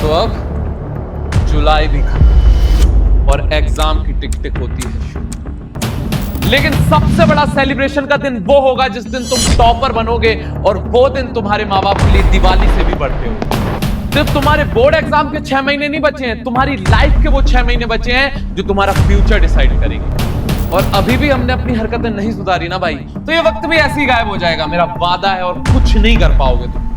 तो अब जुलाई भी खत्म और एग्जाम की टिक टिक होती है शुरू। लेकिन सबसे बड़ा सेलिब्रेशन का दिन वो होगा जिस दिन तुम टॉपर बनोगे, और वो दिन तुम्हारे माँ बाप के लिए दिवाली से भी बढ़ते हो। सिर्फ तुम्हारे बोर्ड एग्जाम के 6 महीने नहीं बचे हैं, तुम्हारी लाइफ के वो 6 महीने बचे हैं जो तुम्हारा फ्यूचर डिसाइड करेंगे। और अभी भी हमने अपनी हरकतें नहीं सुधारी ना भाई, तो ये वक्त भी ऐसे ही गायब हो जाएगा, मेरा वादा है, और कुछ नहीं कर पाओगे तुम।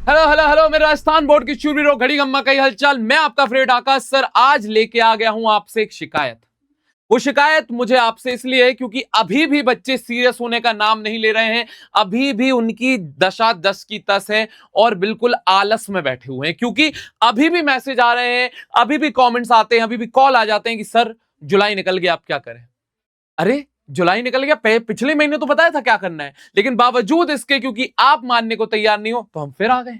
हेलो हेलो हेलो, मेरे राजस्थान बोर्ड की शूरवीरों, घड़ी गम्मा कई हलचल। मैं आपका फ्रेंड आकाश सर आज लेके आ गया हूं आपसे एक शिकायत। वो शिकायत मुझे आपसे इसलिए है क्योंकि अभी भी बच्चे सीरियस होने का नाम नहीं ले रहे हैं। अभी भी उनकी दशा दस की तस है और बिल्कुल आलस में बैठे हुए हैं, क्योंकि अभी भी मैसेज आ रहे हैं, अभी भी कमेंट्स आते हैं, अभी भी कॉल आ जाते हैं कि सर जुलाई निकल गया, आप क्या करें। अरे जुलाई निकल गया, पिछले महीने तो बताया था क्या करना है, लेकिन बावजूद इसके क्योंकि आप मानने को तैयार नहीं हो तो हम फिर आ गए।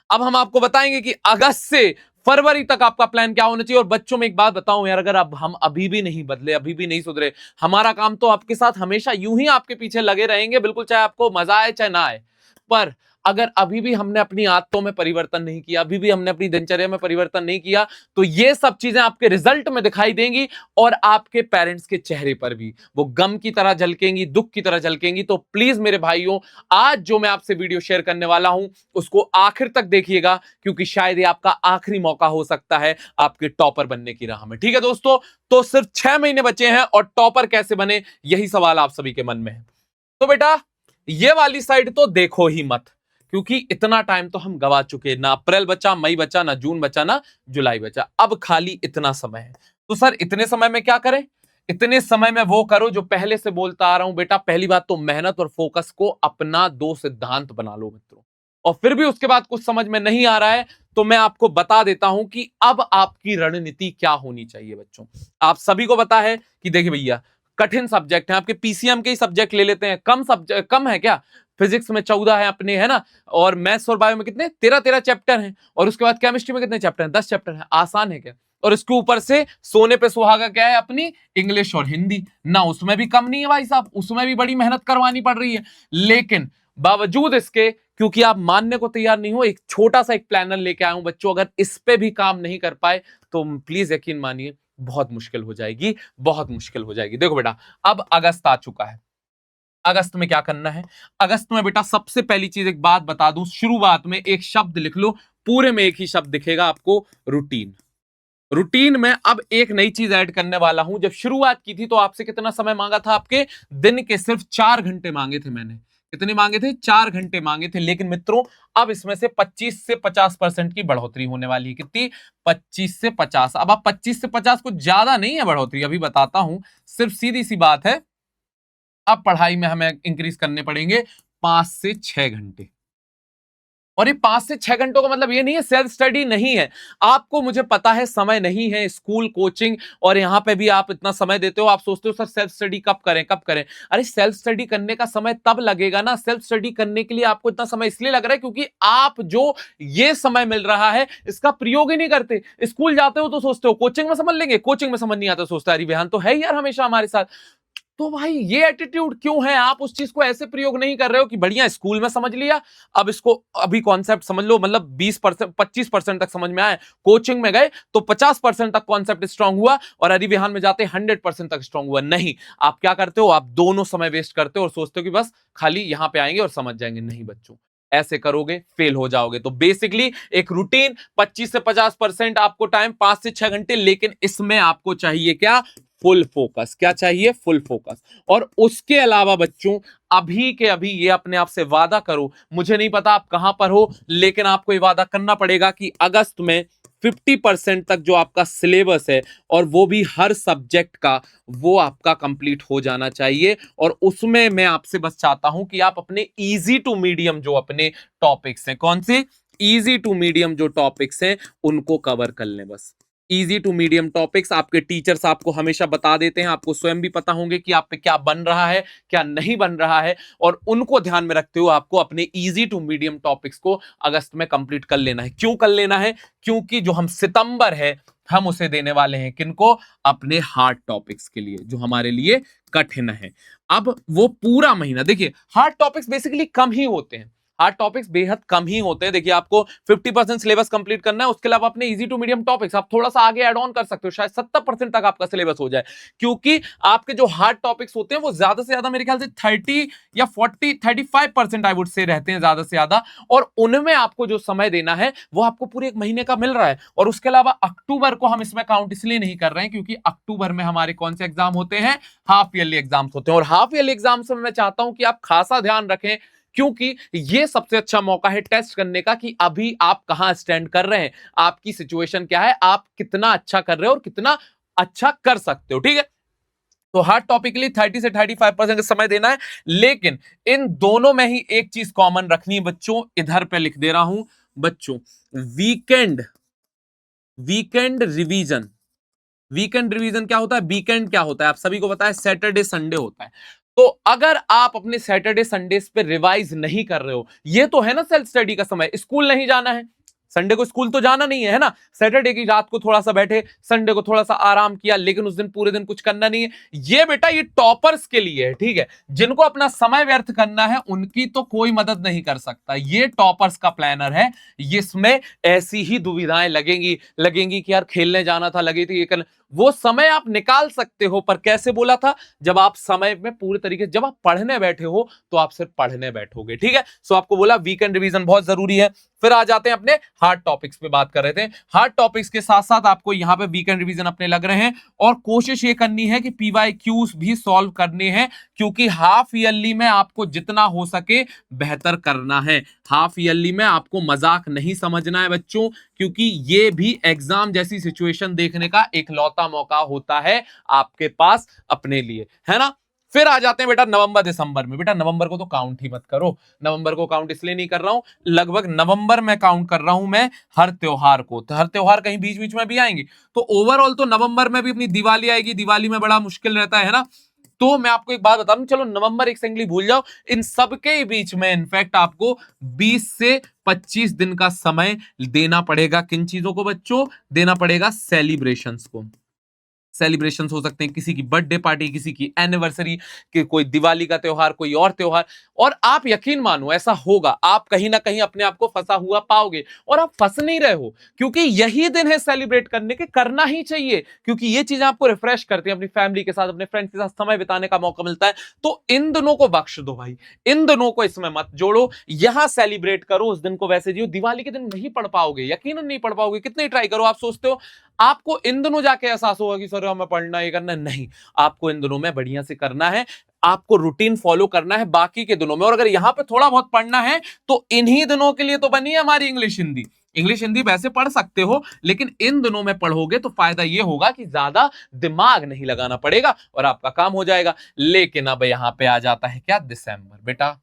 अब हम आपको बताएंगे कि अगस्त से फरवरी तक आपका प्लान क्या होना चाहिए। और बच्चों में एक बात बताऊं यार, अगर अब हम अभी भी नहीं बदले, अभी भी नहीं सुधरे, हमारा काम तो आपके साथ हमेशा यूं ही आपके पीछे लगे रहेंगे, बिल्कुल, चाहे आपको मजा आए चाहे ना आए। पर अगर अभी भी हमने अपनी आदतों में परिवर्तन नहीं किया, अभी भी हमने अपनी दिनचर्या में परिवर्तन नहीं किया, तो ये सब चीजें आपके रिजल्ट में दिखाई देंगी और आपके पेरेंट्स के चेहरे पर भी वो गम की तरह झलकेंगी, दुख की तरह झलकेंगी। तो प्लीज मेरे भाइयों, आज जो मैं आपसे वीडियो शेयर करने वाला हूं उसको आखिर तक देखिएगा, क्योंकि शायद ये आपका आखिरी मौका हो सकता है आपके टॉपर बनने की राह में। ठीक है दोस्तों, तो सिर्फ 6 महीने बचे हैं और टॉपर कैसे बने, यही सवाल आप सभी के मन में है। तो बेटा ये वाली साइड तो देखो ही मत, क्योंकि इतना टाइम तो हम गवा चुके, ना अप्रैल बचा, मई बचा, ना जून बचा, ना जुलाई बचा, अब खाली इतना समय है। तो सर इतने समय में क्या करें? इतने समय में वो करो जो पहले से बोलता आ रहा हूं बेटा। पहली बात तो मेहनत और फोकस को अपना 2 सिद्धांत बना लो मित्रों। और फिर भी उसके बाद कुछ समझ में नहीं आ रहा है तो मैं आपको बता देता हूं कि अब आपकी रणनीति क्या होनी चाहिए। बच्चों आप सभी को पता है कि देखिए भैया, कठिन सब्जेक्ट है, आपके पीसीएम के ही सब्जेक्ट ले लेते हैं। कम सब्जेक्ट कम है क्या? फिजिक्स में 14 है अपने, है ना, और मैथ्स और बायो में कितने 13 चैप्टर हैं, और उसके बाद केमिस्ट्री में कितने चैप्टर हैं? 10 चैप्टर हैं। आसान है क्या? और इसके ऊपर से सोने पे सुहागा क्या है? अपनी इंग्लिश और हिंदी ना, उसमें भी कम नहीं है भाई साहब, उसमें भी बड़ी मेहनत करवानी पड़ रही है। लेकिन बावजूद इसके, क्योंकि आप मानने को तैयार नहीं हो, एक छोटा सा एक प्लानर लेके आया हूं बच्चों। अगर इस पे भी काम नहीं कर पाए तो प्लीज यकीन मानिए बहुत मुश्किल हो जाएगी, बहुत मुश्किल हो जाएगी। देखो बेटा, अब अगस्त आ चुका है। अगस्त में क्या करना है? अगस्त में बेटा सबसे पहली चीज एक बात बता दूं, शुरुआत में एक शब्द लिख लो, पूरे में एक ही शब्द दिखेगा आपको, रूटीन। रूटीन में अब एक नई चीज ऐड करने वाला हूं। जब शुरुआत की थी तो आपसे कितना समय मांगा था? आपके दिन के सिर्फ 4 घंटे मांगे थे मैंने। कितने मांगे थे? 4 घंटे मांगे थे। लेकिन मित्रों अब इसमें से 25 से 50% की बढ़ोतरी होने वाली है। कितनी? 25 से 50। अब आप 25 से 50 कुछ ज्यादा नहीं है बढ़ोतरी, अभी बताता हूं। सिर्फ सीधी सी बात है, अब पढ़ाई में हमें इंक्रीज करने पड़ेंगे 5 से 6 घंटे। और ये 5 से 6 घंटों का मतलब ये नहीं है सेल्फ स्टडी नहीं है। आपको, मुझे पता है, समय नहीं है, स्कूल, कोचिंग, और यहां पे भी आप इतना समय देते हो। आप सोचते हो सर सेल्फ स्टडी कब करें, कब करें? अरे सेल्फ स्टडी करने का समय तब लगेगा ना। सेल्फ स्टडी करने के लिए आपको इतना समय इसलिए लग रहा है क्योंकि आप जो ये समय मिल रहा है इसका प्रयोग ही नहीं करते। स्कूल जाते हो तो सोचते हो कोचिंग में समझ लेंगे, कोचिंग में समझ नहीं आता, सोचता है अरे विहान तो है ही यार हमेशा हमारे साथ। तो भाई ये एटीट्यूड क्यों है? आप उस चीज को ऐसे प्रयोग नहीं कर रहे हो कि बढ़िया स्कूल में समझ लिया, अब इसको अभी कॉन्सेप्ट समझ लो, मतलब 20% 25% तक समझ में आए, कोचिंग में गए तो 50% तक कॉन्सेप्ट स्ट्रांग हुआ, और अरिविहान में जाते 100% तक स्ट्रांग हुआ। नहीं, आप क्या करते हो? आप दोनों समय वेस्ट करते हो और सोचते हो कि बस खाली यहां पे आएंगे और समझ जाएंगे। नहीं बच्चों, ऐसे करोगे फेल हो जाओगे। तो बेसिकली एक रूटीन, 25 से 50% आपको टाइम, 5 से 6 घंटे, लेकिन इसमें आपको चाहिए क्या? Full focus. क्या चाहिए? Full focus. और उसके अलावा बच्चों अभी के अभी ये अपने आप से वादा करो, मुझे नहीं पता आप कहां पर हो, लेकिन आपको ये वादा करना पड़ेगा कि अगस्त में 50% तक जो आपका सिलेबस है, और वो भी हर सब्जेक्ट का, वो आपका कंप्लीट हो जाना चाहिए। और उसमें मैं आपसे बस चाहता हूं कि आप अपने इजी टू मीडियम जो अपने टॉपिक्स हैं, कौन से? इजी टू मीडियम जो टॉपिक्स हैं उनको कवर कर लें। बस इजी टू मीडियम टॉपिक्स आपके टीचर्स आपको हमेशा बता देते हैं, आपको स्वयं भी पता होंगे कि आप पे क्या बन रहा है, क्या नहीं बन रहा है, और उनको ध्यान में रखते हुए आपको अपने इजी टू मीडियम टॉपिक्स को अगस्त में कंप्लीट कर लेना है। क्यों कर लेना है? क्योंकि जो हम सितंबर है हम उसे देने वाले हैं किनको? अपने हार्ड टॉपिक्स के लिए, जो हमारे लिए कठिन है। अब वो पूरा महीना देखिए, हार्ड टॉपिक्स बेसिकली कम ही होते हैं। हार्ड टॉपिक्स बेहद कम ही होते हैं। देखिए आपको 50% सिलेबस कंप्लीट करना है, उसके अलावा अपने इजी टू मीडियम टॉपिक्स आप थोड़ा सा आगे ऐड ऑन कर सकते हो, शायद 70% तक आपका सिलेबस हो जाए, क्योंकि आपके जो हार्ड टॉपिक्स होते हैं वो ज्यादा से ज्यादा मेरे ख्याल से 30 या 35% आई वुड से रहते हैं ज्यादा से ज्यादा, और उनमें आपको जो समय देना है वो आपको पूरे 1 महीने का मिल रहा है। और उसके अलावा अक्टूबर को हम इसमें काउंट इसलिए नहीं कर रहे हैं क्योंकि अक्टूबर में हमारे कौन से एग्जाम होते हैं, हाफ ईयरली एग्जाम्स होते हैं, और हाफ ईयरली एग्जाम्स में मैं चाहता हूं कि आप खासा ध्यान रखें, क्योंकि ये सबसे अच्छा मौका है टेस्ट करने का कि अभी आप कहां स्टैंड कर रहे हैं, आपकी सिचुएशन क्या है, आप कितना अच्छा कर रहे हो और कितना अच्छा कर सकते हो। ठीक है, तो हार्ड टॉपिक के लिए 30 से 35% समय देना है, लेकिन इन दोनों में ही एक चीज कॉमन रखनी है बच्चों, इधर पे लिख दे रहा हूं बच्चों, weekend weekend revision. Weekend revision क्या होता है, वीकेंड क्या होता है, आप सभी को पता है, सैटरडे संडे होता है। तो अगर आप अपने सैटरडे संडे पे रिवाइज नहीं कर रहे हो, ये तो है ना सेल्फ स्टडी का समय, स्कूल नहीं जाना है, संडे को स्कूल तो जाना नहीं है ना, सैटरडे की रात को थोड़ा सा बैठे, संडे को थोड़ा सा आराम किया, लेकिन उस दिन पूरे दिन कुछ करना नहीं है, ये बेटा ये टॉपर्स के लिए है। ठीक है, जिनको अपना समय व्यर्थ करना है उनकी तो कोई मदद नहीं कर सकता, ये टॉपर्स का प्लानर है। इसमें ऐसी ही दुविधाएं लगेंगी लगेंगी कि यार खेलने जाना था, लगी थी ये करना, वो समय आप निकाल सकते हो, पर कैसे बोला था, जब आप समय में पूरे तरीके से, जब आप पढ़ने बैठे हो तो आप सिर्फ पढ़ने बैठोगे। ठीक है, सो आपको बोला वीकेंड रिवीजन बहुत जरूरी है। फिर आ जाते हैं अपने हार्ड टॉपिक्स पे, बात कर रहे थे, हार्ड टॉपिक्स के साथ साथ आपको यहां पे वीकेंड रिवीजन अपने लग रहे हैं, और कोशिश ये करनी है कि पीवाईक्यूज भी सॉल्व करने हैं, क्योंकि हाफ ईयरली में आपको जितना हो सके बेहतर करना है। हाफ ईयरली में आपको मजाक नहीं समझना है बच्चों, क्योंकि ये भी एग्जाम जैसी सिचुएशन देखने का एक लौता मौका होता है आपके पास अपने लिए, है ना। फिर आ जाते हैं बेटा नवंबर दिसंबर में। बेटा नवंबर को तो काउंट ही मत करो, नवंबर को काउंट इसलिए नहीं कर रहा हूं, लगभग नवंबर में काउंट कर रहा हूं मैं हर त्योहार को, तो हर त्योहार कहीं बीच बीच में भी आएंगे, तो ओवरऑल तो नवंबर में भी अपनी दिवाली आएगी, दिवाली में बड़ा मुश्किल रहता है ना। तो मैं आपको एक बात बता दूं, चलो नवंबर एक सेंगली भूल जाओ, इन सबके बीच में इनफैक्ट आपको 20 से 25 दिन का समय देना पड़ेगा, किन चीजों को बच्चों, देना पड़ेगा सेलिब्रेशंस को। सेलिब्रेशंस हो सकते हैं, किसी की बर्थडे पार्टी, किसी की एनिवर्सरी, कि कोई दिवाली का त्योहार, कोई और त्योहार, और आप यकीन मानो ऐसा होगा, आप कहीं ना कहीं अपने आप को फंसा हुआ पाओगे, और आप फंस नहीं रहे हो, क्योंकि यही दिन है सेलिब्रेट करने के, करना ही चाहिए, क्योंकि ये चीजें आपको रिफ्रेश करती हैं, अपनी फैमिली के साथ, अपने फ्रेंड्स के साथ समय बिताने का मौका मिलता है। तो इन दिनों को बख्श दो भाई, इन दिनों को इसमें मत जोड़ो, यहां सेलिब्रेट करो, उस दिन को वैसे जियो। दिवाली के दिन नहीं पढ़ पाओगे, यकीनन नहीं पढ़ पाओगे, कितने ट्राई करो, आप सोचते हो आपको इन दिनों जाके एहसास होगा कि सर हमें पढ़ना ये करना, नहीं, आपको इन दिनों में बढ़िया से करना है, आपको रूटीन फॉलो करना है बाकी के दिनों में। और अगर यहां पे थोड़ा बहुत पढ़ना है तो इन्हीं दिनों के लिए तो बनी है हमारी इंग्लिश हिंदी। इंग्लिश हिंदी वैसे पढ़ सकते हो, लेकिन इन दिनों में पढ़ोगे तो फायदा ये होगा कि ज्यादा दिमाग नहीं लगाना पड़ेगा और आपका काम हो जाएगा। लेकिन अब यहां पे आ जाता है क्या, दिसंबर। बेटा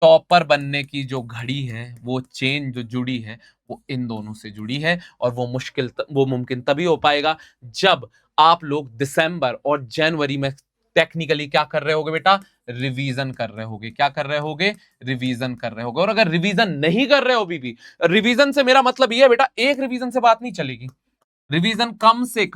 टॉपर बनने की जो घड़ी है, वो चेन जो जुड़ी है, वो इन दोनों से जुड़ी है, और वो मुमकिन तभी हो पाएगा जब आप लोग दिसंबर और जनवरी में टेक्निकली क्या कर रहे होगे बेटा, रिवीजन कर रहे होगे। क्या कर रहे होगे, रिवीजन कर रहे होगे। और अगर रिवीजन नहीं कर रहे हो अभी भी, रिवीजन से मेरा मतलब ये है बेटा, एक रिवीजन से बात नहीं चलेगी, रिवीजन कम से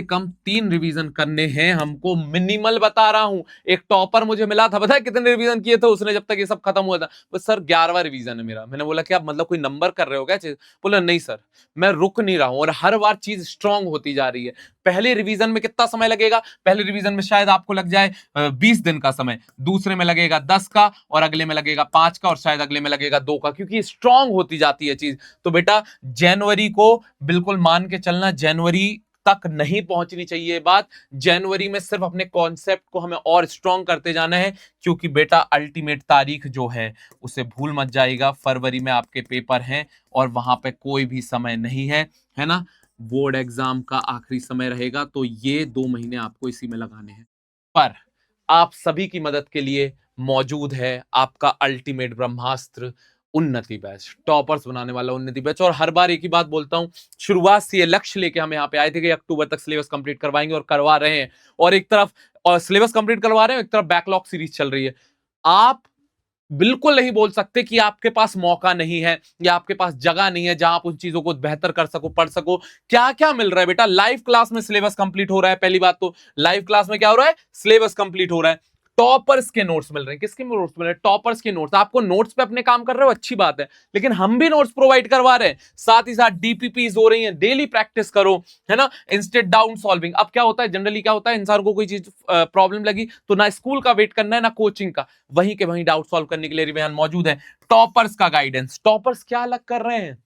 कम 3 रिवीजन करने हैं हमको, मिनिमल बता रहा हूं। एक टॉपर मुझे मिला था, पता है कितने रिवीजन किए थे उसने जब तक ये सब खत्म हुआ था, बस सर 11वां रिवीजन है मेरा। मैंने बोला क्या मतलब कोई नंबर कर रहे हो क्या? बोला नहीं सर, मैं रुक नहीं रहा हूं, और हर बार चीज स्ट्रांग होती जा रही है। पहले रिवीजन में कितना समय लगेगा, पहले रिवीजन में शायद आपको लग जाए 20 दिन का समय, दूसरे में लगेगा 10 का, और अगले में लगेगा 5 का, और शायद अगले में लगेगा 2 का, क्योंकि स्ट्रांग होती जाती है चीज। तो बेटा जनवरी को बिल्कुल मान के चलना, जनवरी तक नहीं पहुंचनी चाहिए बात, जनवरी में सिर्फ अपने कॉन्सेप्ट को हमें और स्ट्रांग करते जाना है, क्योंकि बेटा अल्टीमेट तारीख जो है उसे भूल मत जाएगा, फरवरी में आपके पेपर हैं और वहां पे कोई भी समय नहीं है ना, बोर्ड एग्जाम का आखिरी समय रहेगा। तो ये 2 महीने आपको इसी में लगाने हैं। पर आप सभी की मदद के लिए मौजूद है आपका अल्टीमेट ब्रह्मास्त्र, उन्नति बैच, टॉपर्स बनाने वाला उन्नति बैच। और हर बार एक ही बात बोलता हूं, शुरुआत से ये लक्ष्य लेके हम यहाँ पे आए थे कि अक्टूबर तक सिलेबस कंप्लीट करवाएंगे, और करवा रहे हैं। और एक तरफ सिलेबस कंप्लीट करवा रहे हैं, एक तरफ बैकलॉग सीरीज चल रही है। आप बिल्कुल नहीं बोल सकते कि आपके पास मौका नहीं है या आपके पास जगह नहीं है जहां आप उन चीजों को बेहतर कर सको, पढ़ सको। क्या क्या मिल रहा है बेटा, लाइव क्लास में सिलेबस कंप्लीट हो रहा है। पहली बात तो लाइव क्लास में क्या हो रहा है, सिलेबस कंप्लीट हो रहा है। टॉपर्स के नोट्स मिल रहे हैं। किसके नोट्स मिल रहे हैं? टॉपर्स के नोट्स। आपको नोट्स पे अपने काम कर रहे हो, अच्छी बात है, लेकिन हम भी नोट्स प्रोवाइड करवा रहे हैं, साथ ही साथ डीपीपीज हो रही हैं, डेली प्रैक्टिस करो, है ना। Instead down solving. अब क्या होता है, जनरली क्या होता है, इंसान को कोई चीज प्रॉब्लम लगी तो ना स्कूल का वेट करना है ना कोचिंग का, वहीं के वहीं डाउट सॉल्व करने के लिए रिवेहान मौजूद है। टॉपर्स का गाइडेंस। टॉपर्स क्या अलग कर रहे हैं?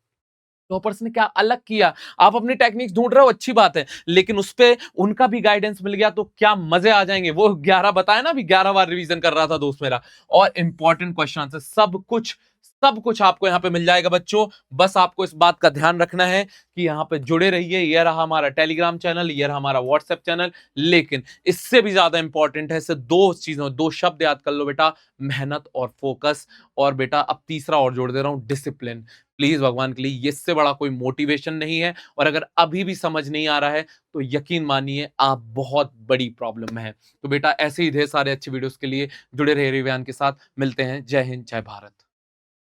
टॉपर्स ने क्या अलग किया? आप अपनी टेक्निक्स ढूंढ रहे हो, अच्छी बात है, लेकिन उस पे उनका भी गाइडेंस मिल गया तो क्या मजे आ जाएंगे। वो 11 बताया ना, अभी 11 बार रिवीजन कर रहा था दोस्त मेरा, और इंपॉर्टेंट क्वेश्चन आंसर सब कुछ आपको यहाँ पे मिल जाएगा बच्चों। बस आपको इस बात का ध्यान रखना है कि यहाँ पे जुड़े रहिए। ये रहा हमारा टेलीग्राम चैनल, ये रहा हमारा व्हाट्सएप चैनल, लेकिन इससे भी ज्यादा इंपॉर्टेंट है, इससे दो चीजों, दो शब्द याद कर लो बेटा, मेहनत और फोकस। और बेटा अब तीसरा और जोड़ दे रहा हूं, डिसिप्लिन। प्लीज भगवान के लिए, इससे बड़ा कोई मोटिवेशन नहीं है। और अगर अभी भी समझ नहीं आ रहा है तो यकीन मानिए आप बहुत बड़ी प्रॉब्लम में है। तो बेटा ऐसे ही ढेर सारे अच्छे वीडियोस के लिए जुड़े रहे रिव्यान के साथ। मिलते हैं। जय हिंद, जय भारत।